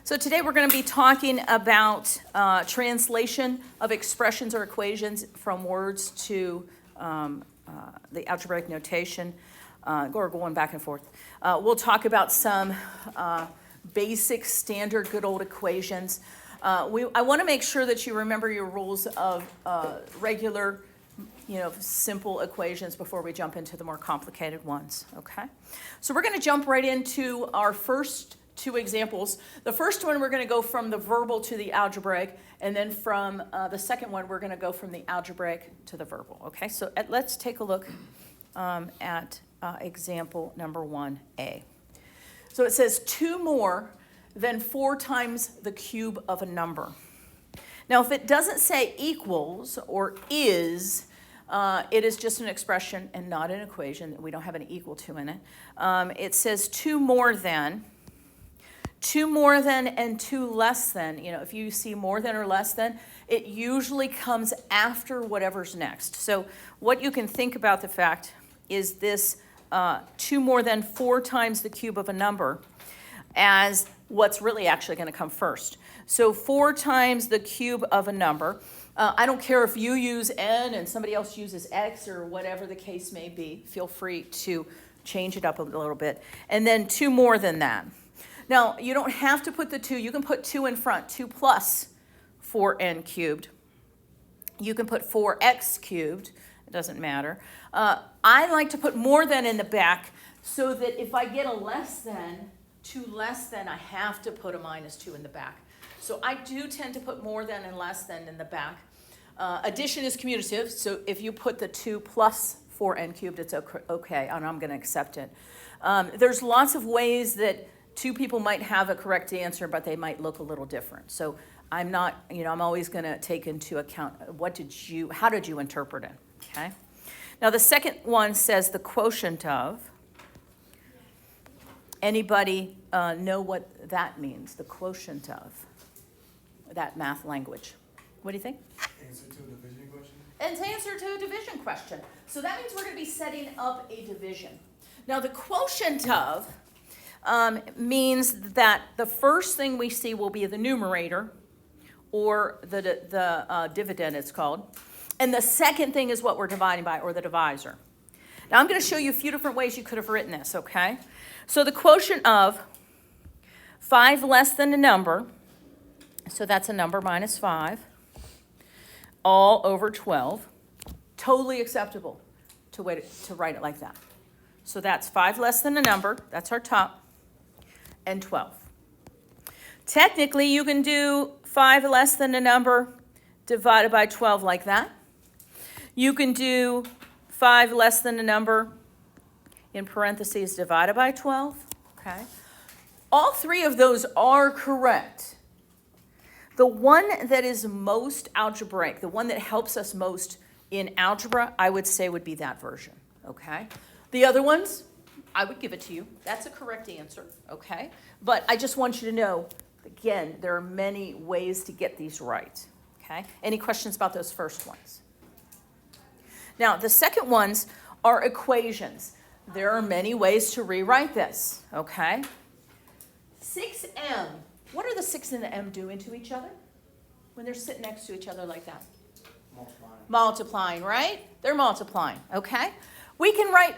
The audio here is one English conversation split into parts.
So today we're going to be talking about translation of expressions or equations from words to the algebraic notation, or going back and forth. We'll talk about some basic standard good old equations. I want to make sure that you remember your rules of regular, simple equations before we jump into the more complicated ones, okay? So we're going to jump right into our first two examples. The first one, we're going to go from the verbal to the algebraic, and then from the second one, we're going to go from the algebraic to the verbal, okay? So let's take a look at example number 1a. So it says 2 more than 4 times the cube of a number. Now, if it doesn't say equals or is, it is just an expression and not an equation. We don't have an equal to in it. It says 2 more than, and 2 less than. If you see more than or less than, it usually comes after whatever's next. So what you can think about the fact is this 2 more than 4 times the cube of a number as what's really actually going to come first. So 4 times the cube of a number. I don't care if you use n and somebody else uses x or whatever the case may be. Feel free to change it up a little bit. And then 2 more than that. Now, you don't have to put the 2. You can put 2 in front, 2 plus 4n cubed. You can put 4x cubed. It doesn't matter. I like to put more than in the back so that if I get a less than, 2 less than, I have to put a minus 2 in the back. So I do tend to put more than and less than in the back. Addition is commutative, so if you put the 2 plus 4n cubed, it's okay, and I'm going to accept it. There's lots of ways that 2 people might have a correct answer, but they might look a little different. So I'm not, I'm always going to take into account how did you interpret it, okay? Now the second one says the quotient of. Anybody know what that means, the quotient of that math language? What do you think? Answer to a division question? And to answer to a division question. So that means we're going to be setting up a division. Now the quotient of means that the first thing we see will be the numerator, or the dividend it's called. And the second thing is what we're dividing by, or the divisor. Now I'm going to show you a few different ways you could have written this, okay? So the quotient of 5 less than a number, so that's a number minus 5, all over 12, totally acceptable to write it like that. So that's 5 less than a number, that's our top, and 12. Technically, you can do 5 less than a number divided by 12 like that. You can do 5 less than a number in parentheses divided by 12, okay? All 3 of those are correct. The one that is most algebraic, the one that helps us most in algebra, I would say would be that version, okay? The other ones, I would give it to you. That's a correct answer, okay? But I just want you to know, again, there are many ways to get these right, okay? Any questions about those first ones? Now, the second ones are equations. There are many ways to rewrite this, okay? 6m. What are the 6 and the m doing to each other when they're sitting next to each other like that? Multiplying. Multiplying, right? They're multiplying, okay? We can write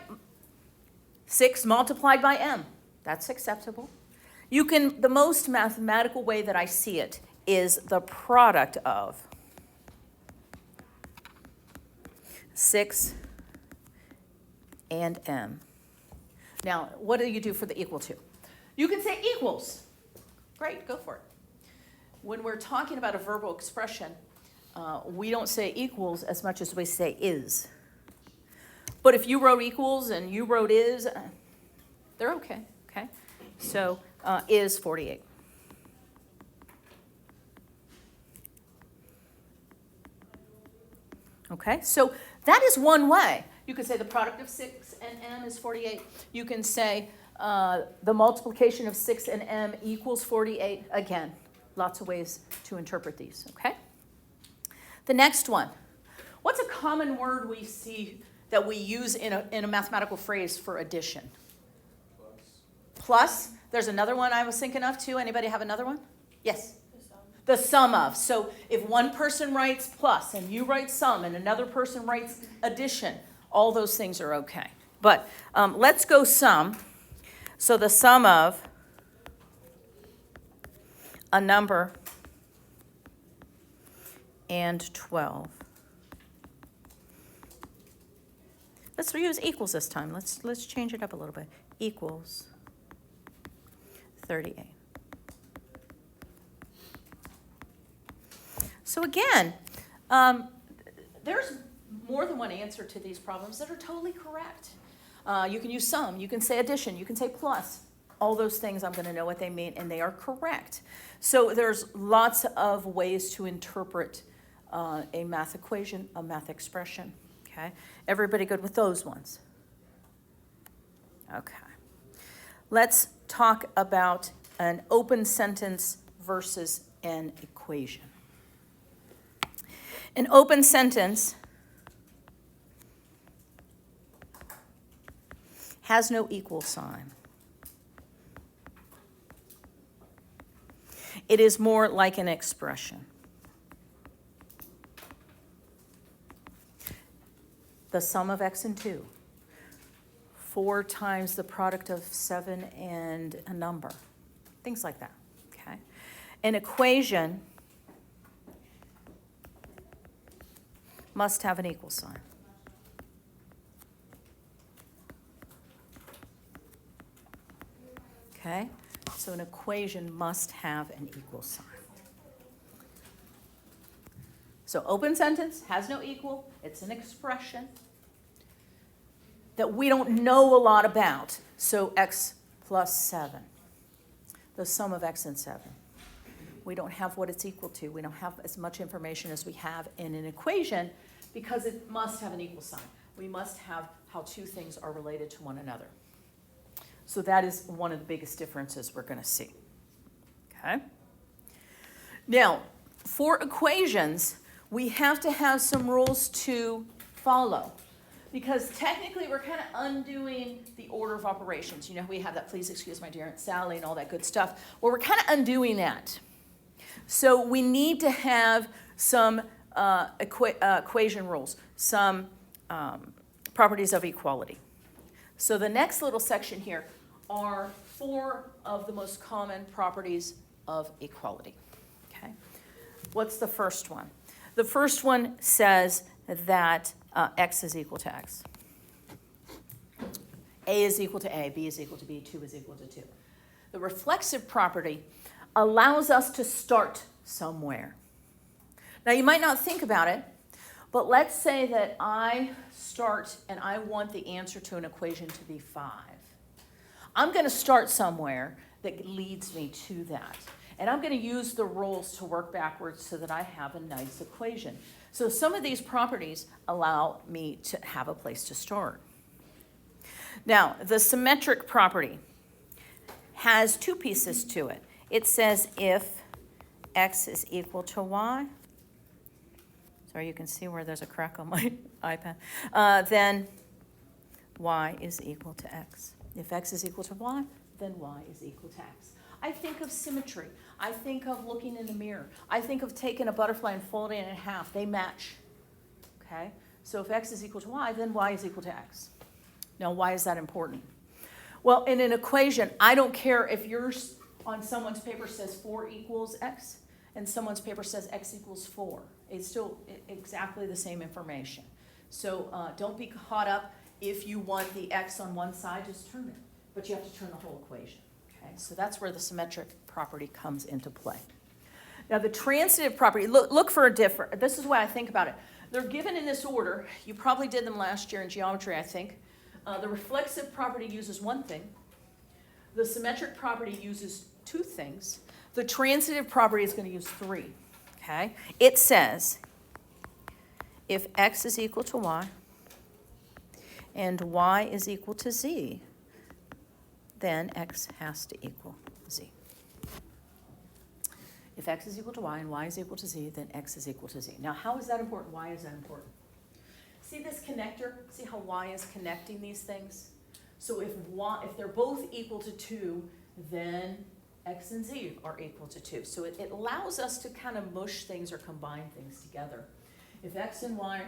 6 multiplied by m. That's acceptable. The most mathematical way that I see it is the product of 6 and m. Now, what do you do for the equal to? You can say equals. Great, go for it. When we're talking about a verbal expression, we don't say equals as much as we say is. But if you wrote equals and you wrote is, they're okay, okay? So is 48. Okay, so that is one way. You could say the product of 6 and m is 48. You can say the multiplication of 6 and m equals 48. Again, lots of ways to interpret these, okay? The next one. What's a common word we see that we use in a mathematical phrase for addition? Plus. Plus. There's another one I was thinking of too. Anybody have another one? Yes? The sum of. So if one person writes plus and you write sum and another person writes addition, all those things are okay. But let's go sum. So the sum of a number and 12. Let's use equals this time. Let's change it up a little bit. Equals 38. So again, there's more than one answer to these problems that are totally correct. You can use sum, you can say addition, you can say plus. All those things I'm going to know what they mean, and they are correct. So there's lots of ways to interpret a math equation, a math expression. Okay, everybody good with those ones? Okay. Let's talk about an open sentence versus an equation. An open sentence has no equal sign. It is more like an expression. The sum of x and 2. 4 times the product of 7 and a number. Things like that, okay? An equation must have an equal sign. Okay? So an equation must have an equal sign. So open sentence has no equal. It's an expression that we don't know a lot about. So x plus 7, the sum of x and 7. We don't have what it's equal to. We don't have as much information as we have in an equation because it must have an equal sign. We must have how two things are related to one another. So that is one of the biggest differences we're going to see. Okay? Now, for equations, we have to have some rules to follow. Because technically, we're kind of undoing the order of operations. You know, we have that, please excuse my dear Aunt Sally and all that good stuff. Well, we're kind of undoing that. So we need to have some equation rules, some properties of equality. So the next little section here are 4 of the most common properties of equality. Okay? What's the first one? The first one says that x is equal to x. A is equal to A, B is equal to B, 2 is equal to 2. The reflexive property allows us to start somewhere. Now, you might not think about it, but let's say that I start and I want the answer to an equation to be 5. I'm going to start somewhere that leads me to that. And I'm going to use the rules to work backwards so that I have a nice equation. So some of these properties allow me to have a place to start. Now, the symmetric property has 2 pieces to it. It says if x is equal to y, sorry, you can see where there's a crack on my iPad, then y is equal to x. If x is equal to y, then y is equal to x. I think of symmetry. I think of looking in the mirror. I think of taking a butterfly and folding it in half. They match. Okay? So if x is equal to y, then y is equal to x. Now, why is that important? Well, in an equation, I don't care if yours on someone's paper says 4 equals x and someone's paper says x equals 4. It's still exactly the same information. So don't be caught up if you want the x on one side, just turn it. But you have to turn the whole equation. Okay? So that's where the symmetric property comes into play. Now the transitive property, look for a different, this is why I think about it. They're given in this order. You probably did them last year in geometry, I think. The reflexive property uses one thing. The symmetric property uses 2 things. The transitive property is going to use 3. Okay? It says if x is equal to y and y is equal to z, then x has to equal z. If x is equal to y and y is equal to z, then x is equal to z. Now, how is that important? Why is that important? See this connector? See how y is connecting these things? So if they're both equal to 2, then X and Z are equal to 2. So it allows us to kind of mush things or combine things together. If X and Y,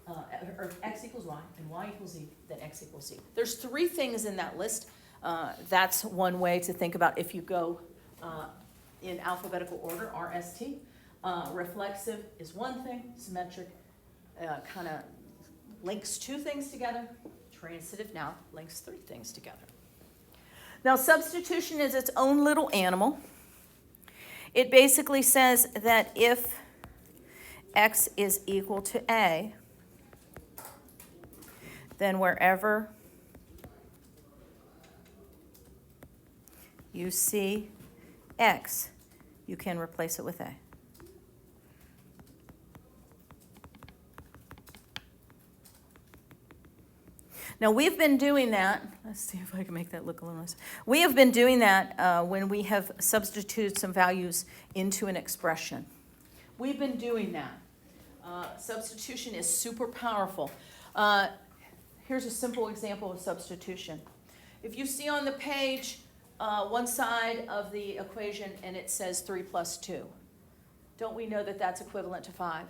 or X equals Y and Y equals Z, then X equals Z. There's 3 things in that list. That's one way to think about if you go in alphabetical order, RST. Reflexive is one thing, symmetric kind of links 2 things together. Transitive now links 3 things together. Now, substitution is its own little animal. It basically says that if X is equal to A, then wherever you see X, you can replace it with A. Now, we've been doing that. Let's see if I can make that look a little nice. We have been doing that when we have substituted some values into an expression. We've been doing that. Substitution is super powerful. Here's a simple example of substitution. If you see on the page one side of the equation and it says 3 plus 2, don't we know that that's equivalent to 5?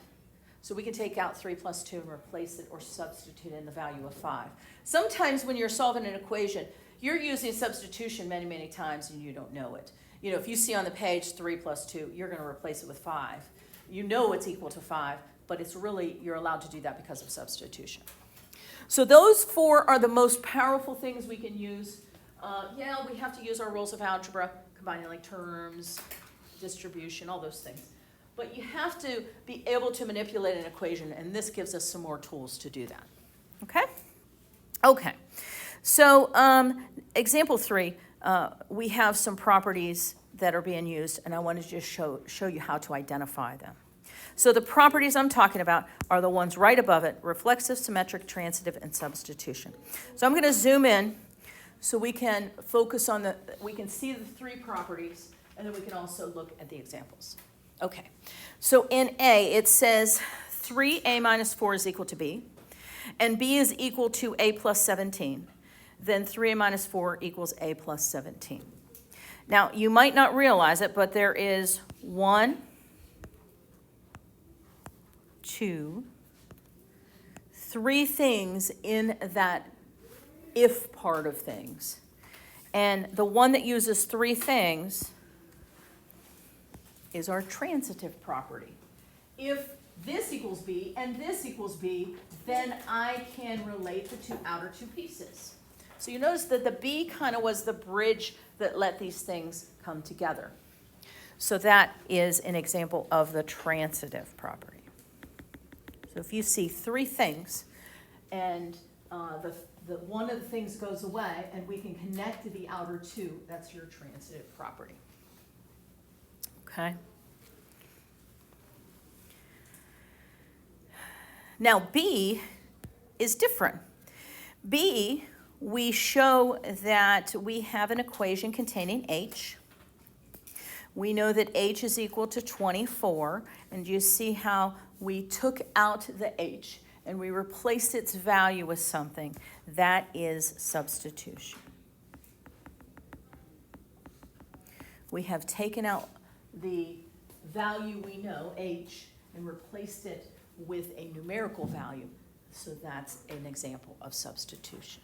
So we can take out 3 plus 2 and replace it or substitute in the value of 5. Sometimes when you're solving an equation, you're using substitution many, many times and you don't know it. You know, if you see on the page 3 plus 2, you're going to replace it with 5. You know it's equal to 5, but it's really, you're allowed to do that because of substitution. So those 4 are the most powerful things we can use. Yeah, we have to use our rules of algebra, combining like terms, distribution, all those things. But you have to be able to manipulate an equation, and this gives us some more tools to do that. Okay? Okay. So example 3, we have some properties that are being used, and I want to just show you how to identify them. So the properties I'm talking about are the ones right above it: reflexive, symmetric, transitive, and substitution. So I'm going to zoom in so we can focus on we can see the 3 properties, and then we can also look at the examples. Okay, so in A, it says 3A minus 4 is equal to B, and B is equal to A plus 17. Then 3A minus 4 equals A plus 17. Now, you might not realize it, but there is 1, 2, 3 things in that if part of things. And the one that uses 3 things is our transitive property. If this equals B and this equals B, then I can relate the 2 outer 2 pieces. So you notice that the B kind of was the bridge that let these things come together. So that is an example of the transitive property. So if you see 3 things and one of the things goes away and we can connect to the outer 2, that's your transitive property. Okay. Now B is different. B, we show that we have an equation containing H. We know that H is equal to 24, and you see how we took out the H and we replaced its value with something. That is substitution. We have taken out the value we know, H, and replaced it with a numerical value. So that's an example of substitution.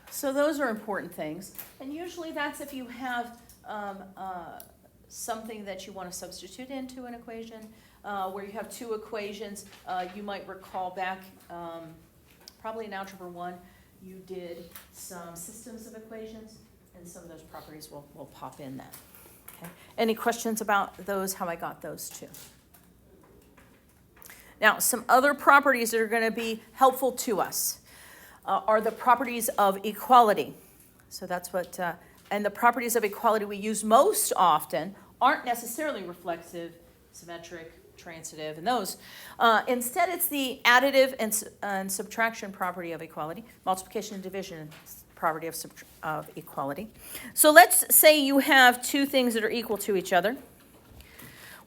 So those are important things. And usually that's if you have something that you want to substitute into an equation, where you have 2 equations. You might recall back probably in Algebra 1, you did some systems of equations, and some of those properties will pop in then. Okay. Any questions about those, how I got those 2? Now, some other properties that are going to be helpful to us are the properties of equality. So that's what, and the properties of equality we use most often aren't necessarily reflexive, symmetric, transitive, and those. Instead, it's the additive and subtraction property of equality, multiplication and division property of equality. So let's say you have 2 things that are equal to each other.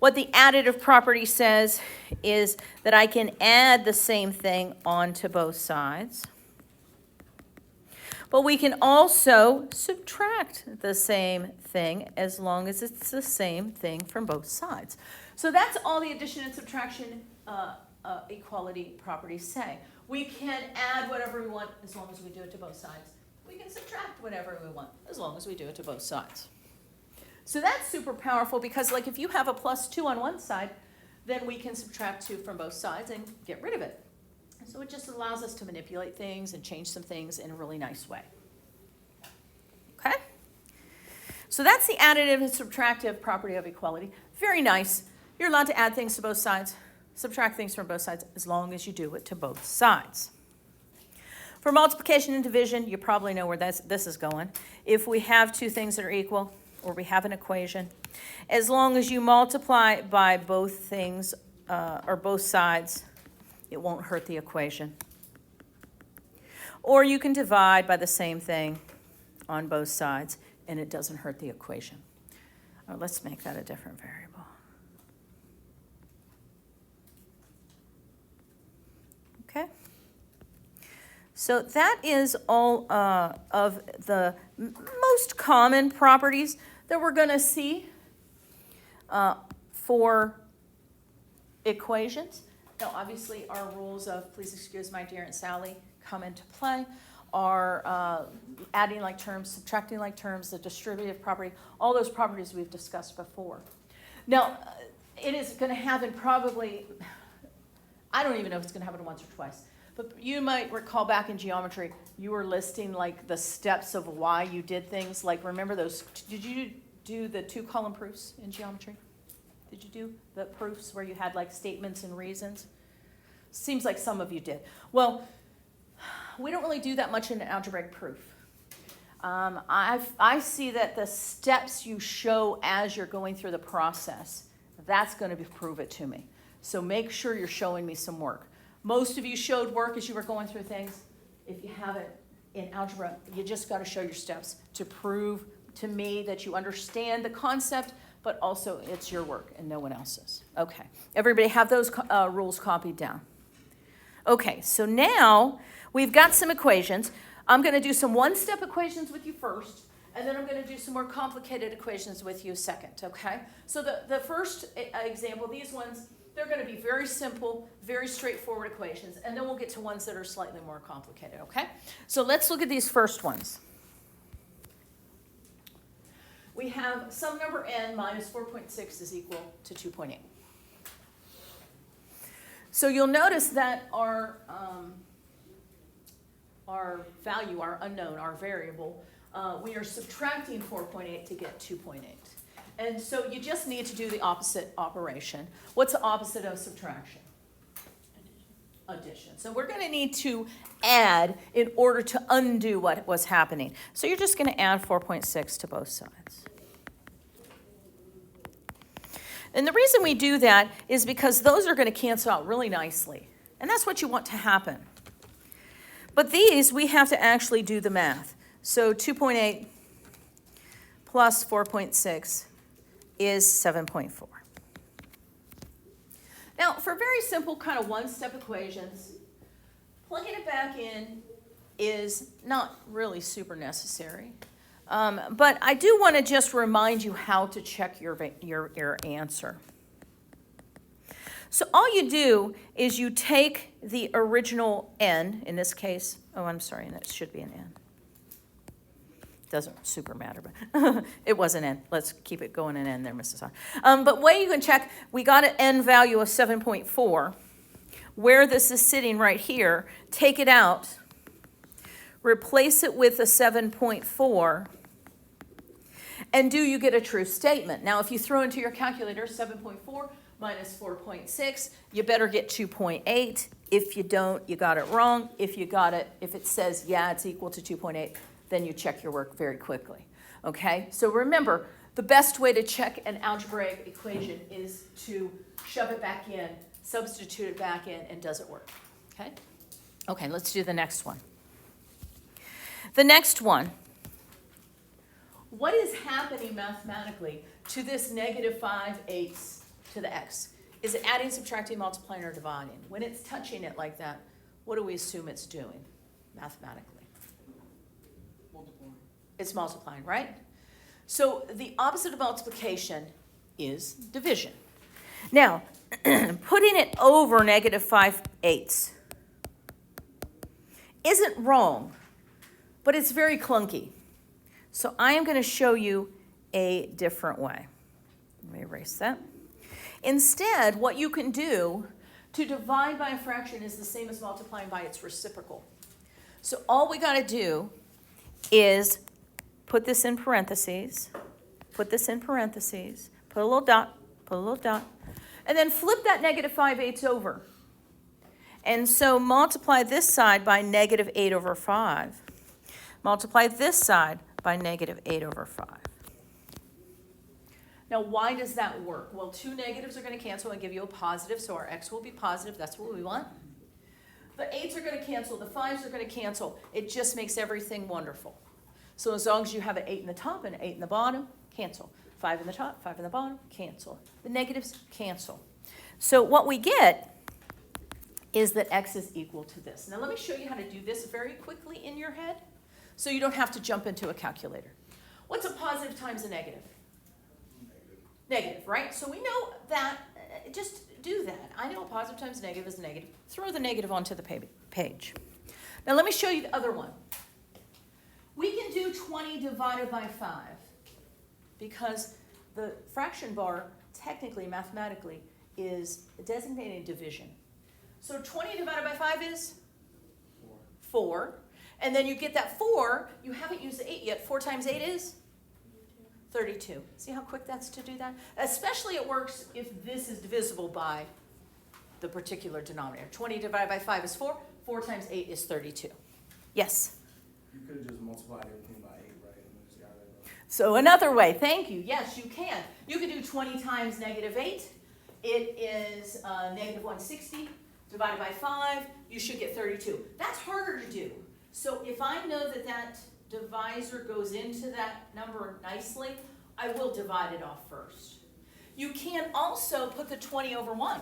What the additive property says is that I can add the same thing onto both sides. But we can also subtract the same thing as long as it's the same thing from both sides. So that's all the addition and subtraction equality properties say. We can add whatever we want as long as we do it to both sides. We can subtract whatever we want as long as we do it to both sides. So that's super powerful because, like, if you have a plus 2 on one side, then we can subtract 2 from both sides and get rid of it. So it just allows us to manipulate things and change some things in a really nice way. Okay? So that's the additive and subtractive property of equality. Very nice. You're allowed to add things to both sides, subtract things from both sides, as long as you do it to both sides. For multiplication and division, you probably know where this is going. If we have two things that are equal, or we have an equation, as long as you multiply by both things or both sides, it won't hurt the equation. Or you can divide by the same thing on both sides, and it doesn't hurt the equation. Let's make that a different variable. Okay? So that is all of the most common properties that we're going to see for equations. Now, obviously, our rules of, please excuse my dear Aunt Sally, come into play, are adding like terms, subtracting like terms, the distributive property, all those properties we've discussed before. Now, it is going to happen probably, I don't even know if it's going to happen once or twice, but you might recall back in geometry, you were listing like the steps of why you did things. Like, remember those, did you do the 2-column proofs in geometry? Did you do the proofs where you had like statements and reasons? Seems like some of you did. Well, we don't really do that much in an algebraic proof. I see that the steps you show as you're going through the process, that's going to prove it to me. So make sure you're showing me some work. Most of you showed work as you were going through things. If you haven't in algebra, you just got to show your steps to prove to me that you understand the concept, but also it's your work and no one else's. Okay, everybody have those rules copied down. Okay, so now we've got some equations. I'm going to do some one-step equations with you first, and then I'm going to do some more complicated equations with you second, okay? So the first example, these ones, they're going to be very simple, very straightforward equations, and then we'll get to ones that are slightly more complicated, okay? So let's look at these first ones. We have some number n minus 4.6 is equal to 2.8. So you'll notice that our value, our unknown, our variable, we are subtracting 4.8 to get 2.8. And so you just need to do the opposite operation. What's the opposite of subtraction? Addition. So we're going to need to add in order to undo what was happening. So you're just going to add 4.6 to both sides. And the reason we do that is because those are going to cancel out really nicely. And that's what you want to happen. But these, we have to actually do the math. So 2.8 plus 4.6 is 7.4. Now, for very simple kind of one-step equations, plugging it back in is not really super necessary. But I do want to just remind you how to check your answer. So all you do is you take the original n, in this case, oh, I'm sorry, that should be an n. Doesn't super matter, but it was an n. Let's keep it going an n there, Mrs. Hahn. But way you can check, we got an n value of 7.4. Where this is sitting right here, take it out, replace it with a 7.4, and do you get a true statement? Now, if you throw into your calculator 7.4 minus 4.6, you better get 2.8. If you don't, you got it wrong. If you got it, if it says, yeah, it's equal to 2.8, then you check your work very quickly. Okay? So remember, the best way to check an algebraic equation is to shove it back in, substitute it back in, and does it work? Okay? Okay, let's do the next one. The next one. What is happening mathematically to this negative 5/8 to the x? Is it adding, subtracting, multiplying, or dividing? When it's touching it like that, what do we assume it's doing mathematically? Multiplying. It's multiplying, right? So the opposite of multiplication is division. Now, putting it over negative 5/8 isn't wrong, but it's very clunky. So I am going to show you a different way. Let me erase that. Instead, what you can do to divide by a fraction is the same as multiplying by its reciprocal. So all we got to do is put this in parentheses, put this in parentheses, put a little dot, put a little dot, and then flip that negative 5/8 over. And so multiply this side by negative 8 over 5. Multiply this side by negative 8 over 5. Now, why does that work? Well, two negatives are going to cancel and give you a positive, so our x will be positive. That's what we want. The 8s are going to cancel. The 5s are going to cancel. It just makes everything wonderful. So as long as you have an 8 in the top and an 8 in the bottom, cancel. 5 in the top, 5 in the bottom, cancel. The negatives cancel. So what we get is that x is equal to this. Now let me show you how to do this very quickly in your head so you don't have to jump into a calculator. What's a positive times a negative? Negative, right? So we know that, just do that. I know a positive times negative is a negative. Throw the negative onto the page. Now let me show you the other one. We can do 20 divided by 5 because the fraction bar, technically, mathematically, is designating division. So 20 divided by 5 is? 4. And then you get that 4, you haven't used the 8 yet. 4 times 8 is? 32. See how quick that's to do that? Especially it works if this is divisible by the particular denominator. 20 divided by 5 is 4. 4 times 8 is 32. Yes? You could have just multiplied everything by 8, right? And then just got it. So another way, thank you. Yes, you can. You can do 20 times negative 8. It is negative 160 divided by 5. You should get 32. That's harder to do. So if I know that that divisor goes into that number nicely, I will divide it off first. You can also put the 20 over 1.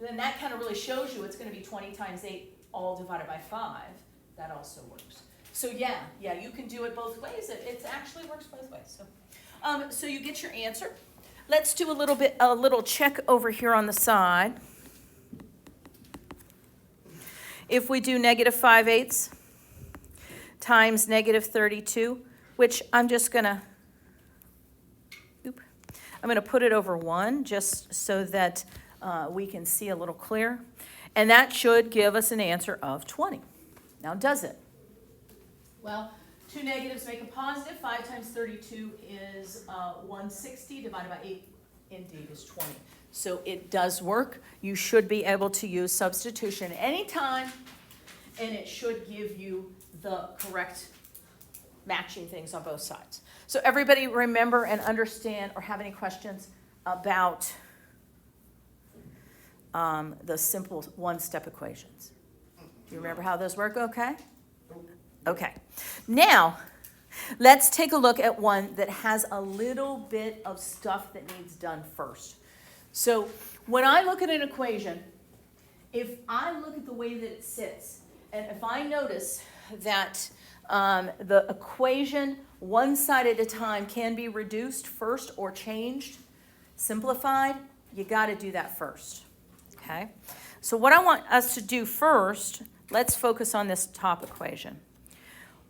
Then that kind of really shows you it's going to be 20 times 8 all divided by 5. That also works. So yeah, you can do it both ways. It actually works both ways. So you get your answer. Let's do a little check over here on the side. If we do negative 5/8 times negative 32, which I'm just going to, I'm going to put it over 1 just so that we can see a little clearer. And that should give us an answer of 20. Now, does it? Well, two negatives make a positive. 5 times 32 is 160 divided by 8, indeed, is 20. So it does work. You should be able to use substitution anytime, and it should give you the correct matching things on both sides. So everybody remember and understand or have any questions about the simple one-step equations? Do you remember how those work okay? Okay. Now, let's take a look at one that has a little bit of stuff that needs done first. So when I look at an equation, if I look at the way that it sits, and if I notice that the equation one side at a time can be reduced first or changed, simplified, you got to do that first. Okay? So what I want us to do first, let's focus on this top equation.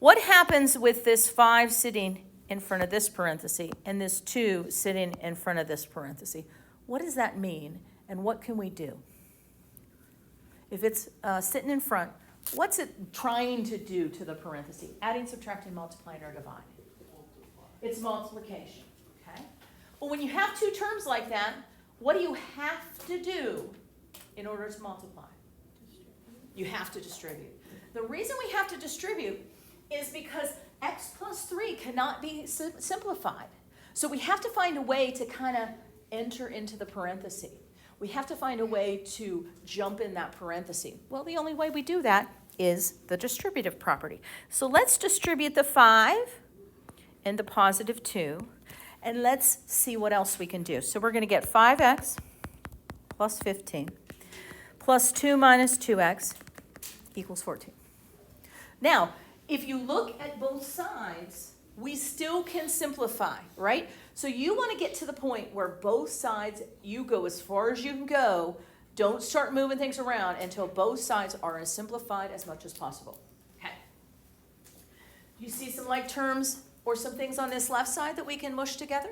What happens with this 5 sitting in front of this parenthesis and this 2 sitting in front of this parenthesis? What does that mean, and what can we do? If it's sitting in front, what's it trying to do to the parenthesis? Adding, subtracting, multiplying, or dividing? It's multiplication, okay? Well, when you have two terms like that, what do you have to do in order to multiply? You have to distribute. The reason we have to distribute is because x plus 3 cannot be simplified. So we have to find a way to kind of enter into the parenthesis. We have to find a way to jump in that parenthesis. Well, the only way we do that is the distributive property. So let's distribute the 5 and the positive 2. And let's see what else we can do. So we're going to get 5x plus 15 plus 2 minus 2x equals 14. Now, if you look at both sides, we still can simplify, right? So you want to get to the point where both sides, you go as far as you can go. Don't start moving things around until both sides are as simplified as much as possible. Okay. You see some like terms or some things on this left side that we can mush together?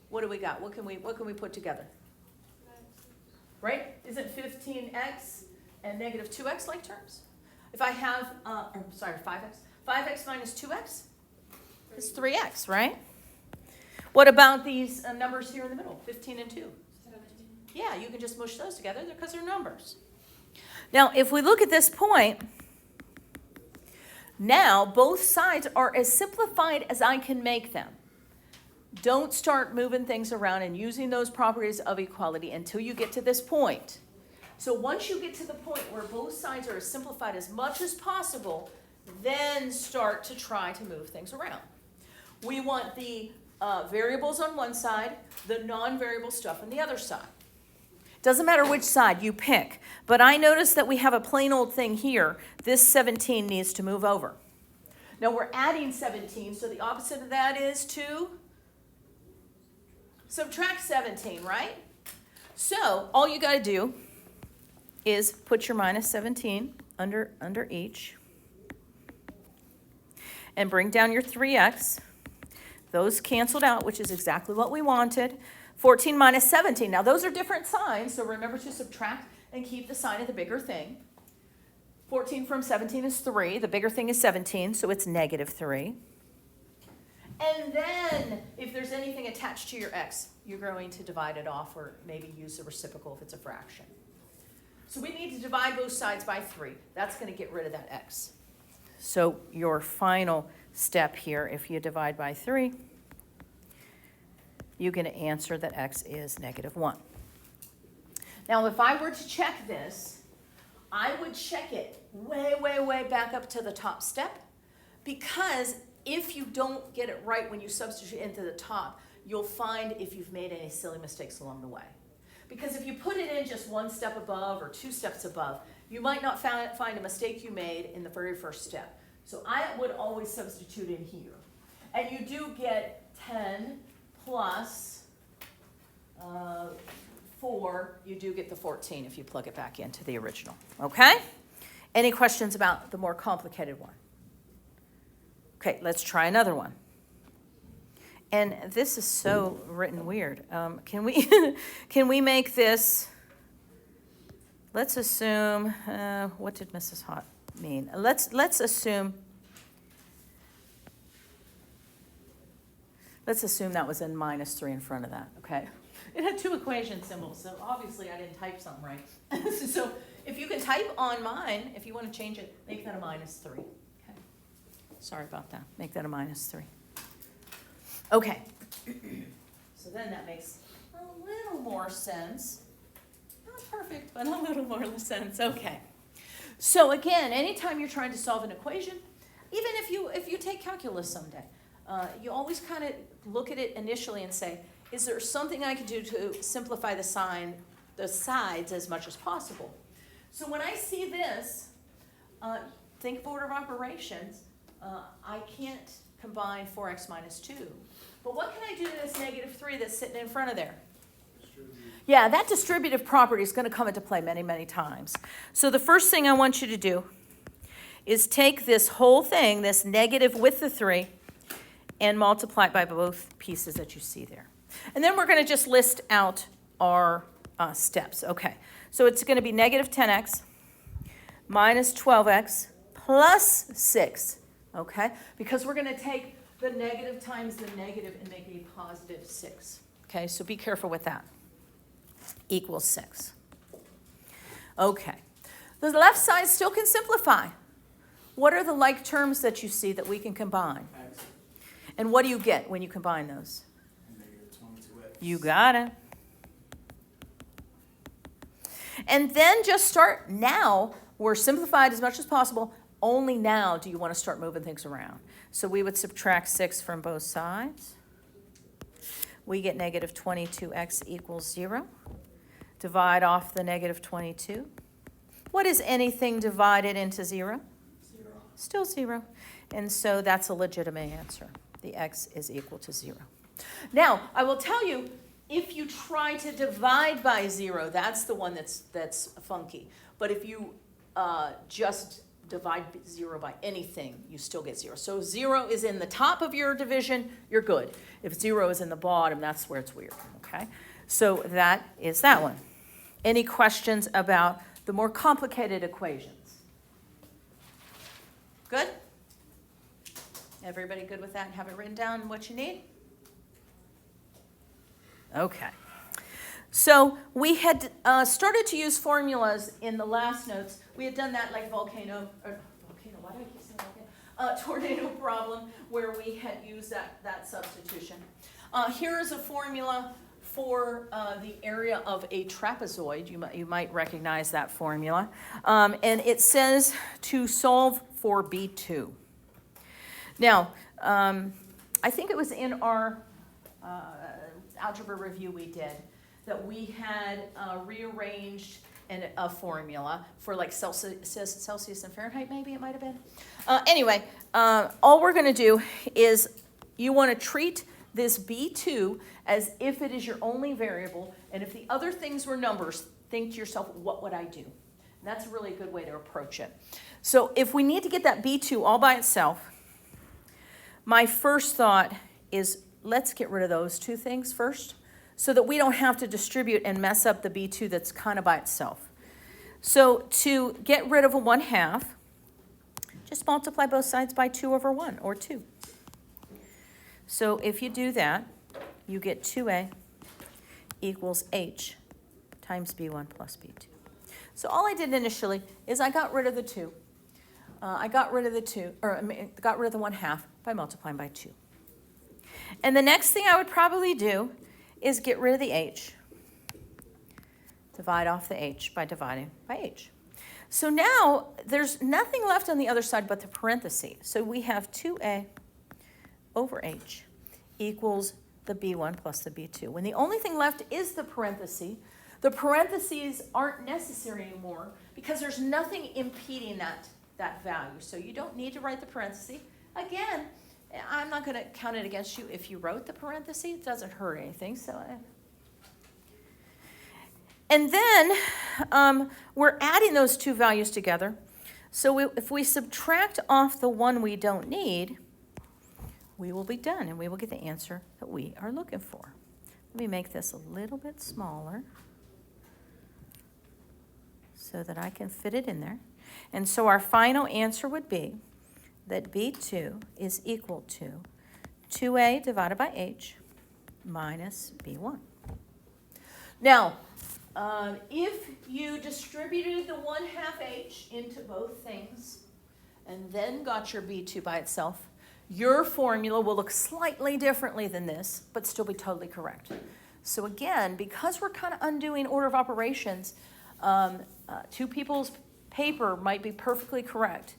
What do we got? What can we put together? Right? Isn't 15x and negative 2x like terms? If I have, 5x. 5x minus 2x is 3x, right? What about these numbers here in the middle, 15 and 2? 17. Yeah, you can just mush those together because they're numbers. Now, if we look at this point, now both sides are as simplified as I can make them. Don't start moving things around and using those properties of equality until you get to this point. So once you get to the point where both sides are as simplified as much as possible, then start to try to move things around. We want the variables on one side, the non-variable stuff on the other side. Doesn't matter which side you pick, but I notice that we have a plain old thing here. This 17 needs to move over. Now we're adding 17, so the opposite of that is to subtract 17, right? So all you got to do is put your minus 17 under each and bring down your 3x. Those canceled out, which is exactly what we wanted. 14 minus 17. Now, those are different signs, so remember to subtract and keep the sign of the bigger thing. 14 from 17 is 3. The bigger thing is 17, so it's negative 3. And then, if there's anything attached to your x, you're going to divide it off or maybe use the reciprocal if it's a fraction. So we need to divide both sides by 3. That's going to get rid of that x. So your final step here, if you divide by 3, you're going to answer that x is negative 1. Now, if I were to check this, I would check it way, way, way back up to the top step, because if you don't get it right when you substitute into the top, you'll find if you've made any silly mistakes along the way. Because if you put it in just one step above or 2 steps above, you might not find a mistake you made in the very first step. So I would always substitute in here. And you do get 10 plus 4, you do get the 14 if you plug it back into the original. Okay? Any questions about the more complicated one? Okay, let's try another one. And this is so written weird. Can we make this, let's assume, what did Mrs. Hott mean? Let's assume that was in minus 3 in front of that, okay? It had 2 equation symbols, so obviously I didn't type something right. So if you can type on mine, if you want to change it, make that a minus 3. Okay. Sorry about that. Make that a minus 3. Okay. So then that makes a little more sense. Not perfect, but a little more sense. Okay. So again, anytime you're trying to solve an equation, even if you take calculus someday, you always kind of look at it initially and say, is there something I can do to simplify the sides as much as possible? So when I see this, think of order of operations. I can't combine 4x minus 2. But what can I do to this negative 3 that's sitting in front of there? Yeah, that distributive property is going to come into play many, many times. So the first thing I want you to do is take this whole thing, this negative with the 3, and multiply it by both pieces that you see there. And then we're going to just list out our steps. Okay, so it's going to be negative 10x minus 12x plus 6, okay? Because we're going to take the negative times the negative and make a positive 6. Okay, so be careful with that. Equals 6. Okay, the left side still can simplify. What are the like terms that you see that we can combine? X. And what do you get when you combine those? Negative 22x. You got it. And then just start now. We're simplified as much as possible. Only now do you want to start moving things around. So we would subtract 6 from both sides. we get negative 22x equals 0. Divide off the negative 22. What is anything divided into 0? 0. Still 0. And so that's a legitimate answer. The x is equal to 0. Now, I will tell you, if you try to divide by 0, that's the one that's funky. But if you just divide 0 by anything, you still get 0. So 0 is in the top of your division, you're good. If 0 is in the bottom, that's where it's weird, okay? So that is that one. Any questions about the more complicated equations? Good? Everybody good with that and have it written down what you need? Okay. So we had started to use formulas in the last notes. We had done that like why do I keep saying volcano? Tornado problem where we had used that substitution. Here is a formula for the area of a trapezoid. You might recognize that formula. And it says to solve for B2. Now, I think it was in our algebra review we did that we had rearranged a formula for like Celsius and Fahrenheit, maybe it might have been. Anyway, all we're going to do is you want to treat this B2 as if it is your only variable, and if the other things were numbers, think to yourself, what would I do? And that's a really good way to approach it. So if we need to get that B2 all by itself, my first thought is let's get rid of those two things first so that we don't have to distribute and mess up the B2 that's kind of by itself. So to get rid of a 1/2, just multiply both sides by 2 over 1, or 2. So if you do that, you get 2a equals h times b1 plus b2. So all I did initially is I got rid of the 2. Got rid of the 1/2 by multiplying by 2. And the next thing I would probably do is get rid of the h. Divide off the h by dividing by h. So now there's nothing left on the other side but the parenthesis. So we have 2a over h equals the b1 plus the b2. When the only thing left is the parentheses aren't necessary anymore because there's nothing impeding that value. So you don't need to write the parenthesis. Again, I'm not going to count it against you if you wrote the parenthesis. It doesn't hurt anything. And then we're adding those two values together. So if we subtract off the one we don't need, we will be done, and we will get the answer that we are looking for. Let me make this a little bit smaller so that I can fit it in there. And so our final answer would be that B2 is equal to 2a divided by h minus b1. Now, if you distributed the 1/2 h into both things and then got your B2 by itself, your formula will look slightly differently than this, but still be totally correct. So again, because we're kind of undoing order of operations, two people's paper might be perfectly correct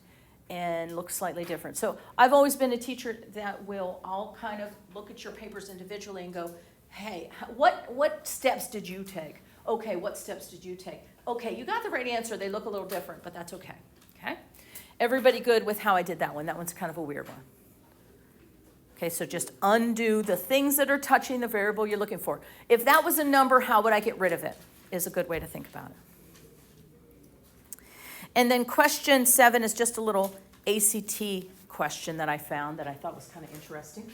and look slightly different. So I've always been a teacher that will all kind of look at your papers individually and go, hey, what steps did you take? Okay, what steps did you take? Okay, you got the right answer. They look a little different, but that's okay. Okay? Everybody good with how I did that one? That one's kind of a weird one. Okay, so just undo the things that are touching the variable you're looking for. If that was a number, how would I get rid of it? Is a good way to think about it. And then question 7 is just a little ACT question that I found that I thought was kind of interesting.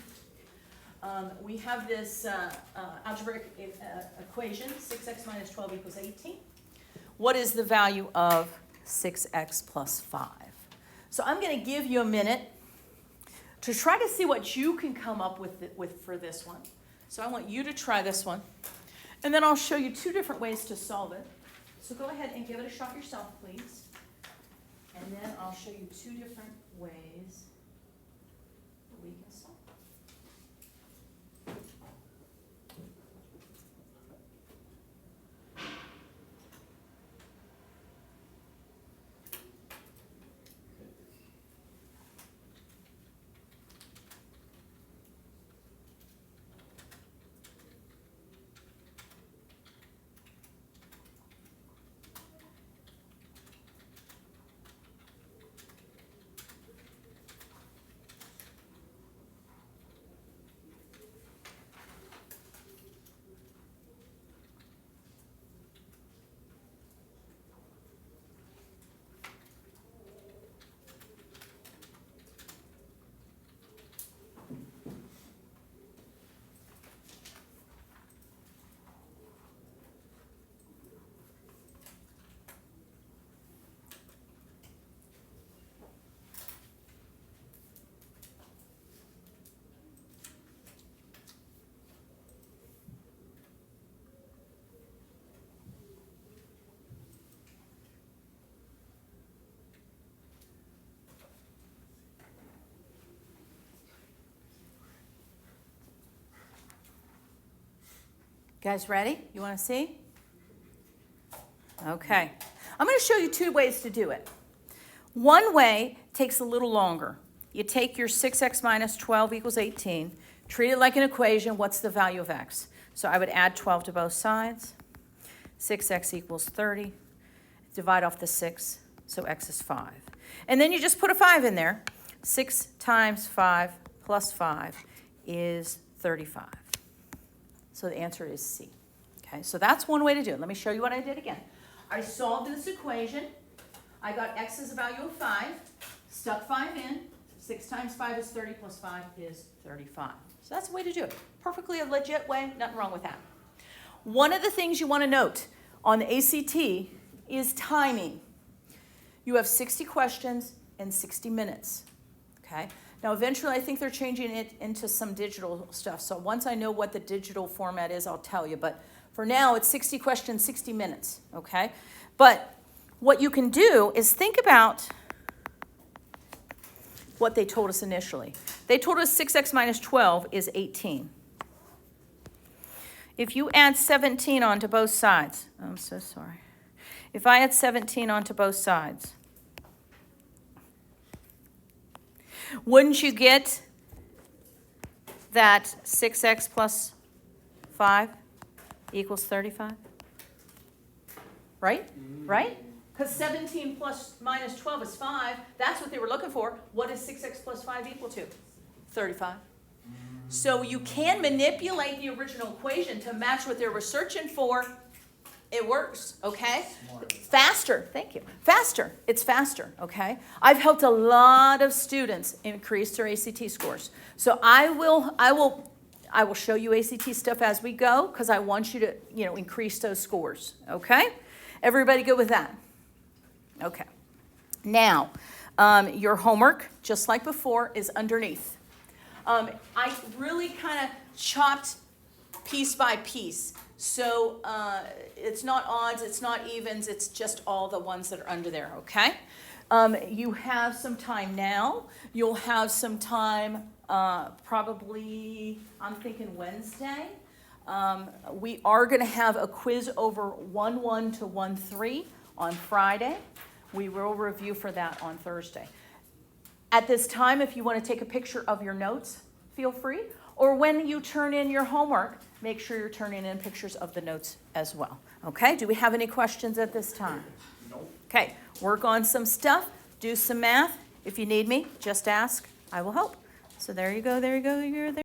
We have this algebraic equation, 6x minus 12 equals 18. What is the value of 6x plus 5? So I'm going to give you a minute to try to see what you can come up with for this one. So I want you to try this one. And then I'll show you 2 different ways to solve it. So go ahead and give it a shot yourself, please. And then I'll show you 2 different ways that we can solve it. Guys ready? You want to see? Okay. I'm going to show you two ways to do it. One way takes a little longer. You take your 6x minus 12 equals 18, treat it like an equation. What's the value of x? So I would add 12 to both sides. 6x equals 30. Divide off the 6, so x is 5. And then you just put a 5 in there. 6 times 5 plus 5 is 35. So the answer is C. Okay, so that's one way to do it. Let me show you what I did again. I solved this equation. I got x as a value of 5, stuck 5 in. 6 times 5 is 30 plus 5 is 35. So that's the way to do it. Perfectly a legit way, nothing wrong with that. One of the things you want to note on the ACT is timing. You have 60 questions and 60 minutes. Okay? Now, eventually, I think they're changing it into some digital stuff. So once I know what the digital format is, I'll tell you. But for now, it's 60 questions, 60 minutes. Okay? But what you can do is think about what they told us initially. They told us 6x minus 12 is 18. If you add 17 onto both sides, I'm so sorry. If I add 17 onto both sides, wouldn't you get that 6x plus 5 equals 35? Right? Right? Because 17 plus minus 12 is 5. That's what they were looking for. What is 6x plus 5 equal to? 35. So you can manipulate the original equation to match what they were searching for. It works, okay? Smart. Faster, thank you. Faster, it's faster, okay? I've helped a lot of students increase their ACT scores. So I will show you ACT stuff as we go because I want you to, increase those scores, okay? Everybody good with that? Okay. Now, your homework, just like before, is underneath. I really kind of chopped piece by piece. So it's not odds, it's not evens, it's just all the ones that are under there, okay? You have some time now. You'll have some time probably, I'm thinking Wednesday. We are going to have a quiz over 1-1 to 1-3 on Friday. We will review for that on Thursday. At this time, if you want to take a picture of your notes, feel free. Or when you turn in your homework, make sure you're turning in pictures of the notes as well. Okay, do we have any questions at this time? Nope. Okay, work on some stuff, do some math. If you need me, just ask. I will help. So there you go, you're there.